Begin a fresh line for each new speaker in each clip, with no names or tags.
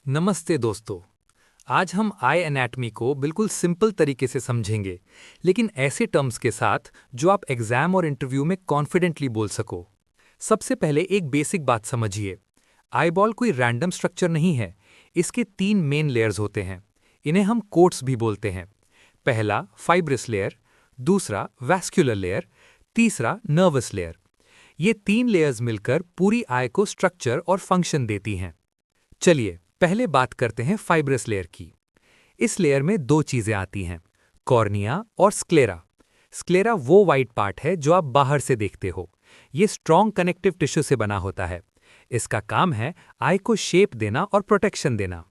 नमस्ते दोस्तों। आज हम आई एनाटमी को बिल्कुल सिंपल तरीके से समझेंगे, लेकिन ऐसे टर्म्स के साथ जो आप एग्जाम और इंटरव्यू में कॉन्फिडेंटली बोल सको। सबसे पहले एक बेसिक बात समझिए। आईबॉल कोई रैंडम स्ट्रक्चर नहीं है। इसके तीन मेन लेयर्स होते हैं। इन्हें हम कोट्स भी बोलते हैं। पहला फाइब्रस लेयर, दूसरा वैस्कुलर लेयर, तीसरा नर्वस लेयर। ये तीन लेयर्स मिलकर पूरी आई को स्ट्रक्चर और फंक्शन देती हैं। चलिए पहले बात करते हैं फाइब्रस लेयर की। इस लेयर में दो चीजें आती हैं, कॉर्निया और स्क्लेरा। स्क्लेरा वो वाइट पार्ट है जो आप बाहर से देखते हो। ये स्ट्रॉन्ग कनेक्टिव टिश्यू से बना होता है। इसका काम है आई को शेप देना और प्रोटेक्शन देना।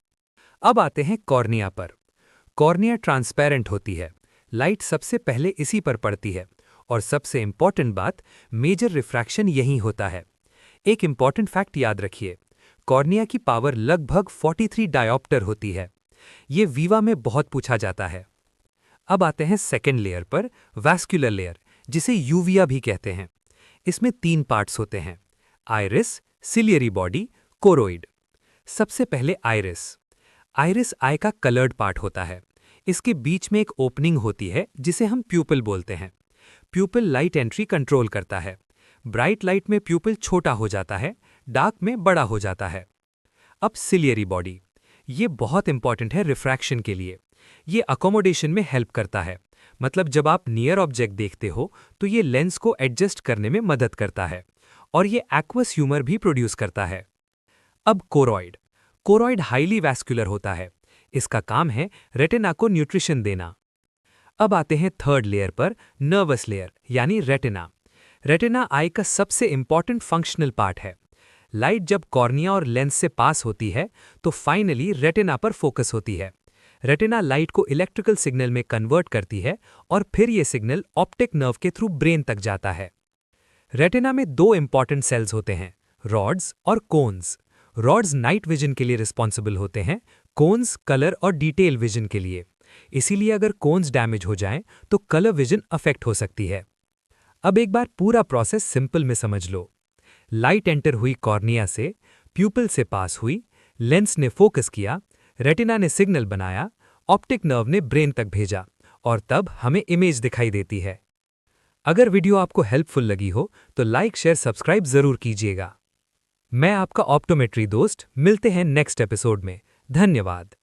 अब आते हैं कॉर्निया पर। कॉर्निया ट्रांसपेरेंट होती है। लाइट सबसे पहले इसी पर पड़ती है। और सबसे इंपॉर्टेंट बात, मेजर रिफ्रैक्शन यही होता है। एक इंपॉर्टेंट फैक्ट याद रखिए, कॉर्निया की पावर लगभग 43 डायोप्टर होती है। ये वीवा में बहुत पूछा जाता है। अब आते हैं सेकेंड लेयर पर, वैस्कुलर लेयर, जिसे यूविया भी कहते हैं। इसमें तीन पार्ट्स होते हैं, आइरिस, सिलियरी बॉडी, कोरोइड। सबसे पहले आइरिस। आइरिस आई का कलर्ड पार्ट होता है। इसके बीच में एक ओपनिंग होती है जिसे हम प्यूपिल बोलते हैं। प्यूपिल लाइट एंट्री कंट्रोल करता है। ब्राइट लाइट में प्यूपिल छोटा हो जाता है, डार्क में बड़ा हो जाता है। अब सिलियरी बॉडी, ये बहुत इंपॉर्टेंट है रिफ्रैक्शन के लिए। ये अकोमोडेशन में हेल्प करता है। मतलब जब आप नियर ऑब्जेक्ट देखते हो तो ये लेंस को एडजस्ट करने में मदद करता है। और ये एक्वस ह्यूमर भी प्रोड्यूस करता है। अब कोरॉइड। कोरॉइड हाईली वैस्कुलर होता है। इसका काम है रेटिना को न्यूट्रिशन देना। अब आते हैं थर्ड लेयर पर, नर्वस लेयर यानी रेटिना। रेटिना आई का सबसे इंपॉर्टेंट फंक्शनल पार्ट है। लाइट जब कॉर्निया और लेंस से पास होती है तो फाइनली रेटिना पर फोकस होती है। रेटिना लाइट को इलेक्ट्रिकल सिग्नल में कन्वर्ट करती है और फिर यह सिग्नल ऑप्टिक नर्व के थ्रू ब्रेन तक जाता है। रेटिना में दो इंपॉर्टेंट सेल्स होते हैं, रॉड्स और कोन्स। रॉड्स नाइट विजन के लिए रिस्पॉन्सिबल होते हैं, कोन्स कलर और डिटेल विजन के लिए। इसीलिए अगर कोन्स डैमेज हो जाएं तो कलर विजन अफेक्ट हो सकती है। अब एक बार पूरा प्रोसेस सिंपल में समझ लो। लाइट एंटर हुई कॉर्निया से, प्यूपिल से पास हुई, लेंस ने फोकस किया, रेटिना ने सिग्नल बनाया, ऑप्टिक नर्व ने ब्रेन तक भेजा और तब हमें इमेज दिखाई देती है। अगर वीडियो आपको हेल्पफुल लगी हो तो लाइक शेयर सब्सक्राइब जरूर कीजिएगा। मैं आपका ऑप्टोमेट्री दोस्त, मिलते हैं नेक्स्ट एपिसोड में। धन्यवाद।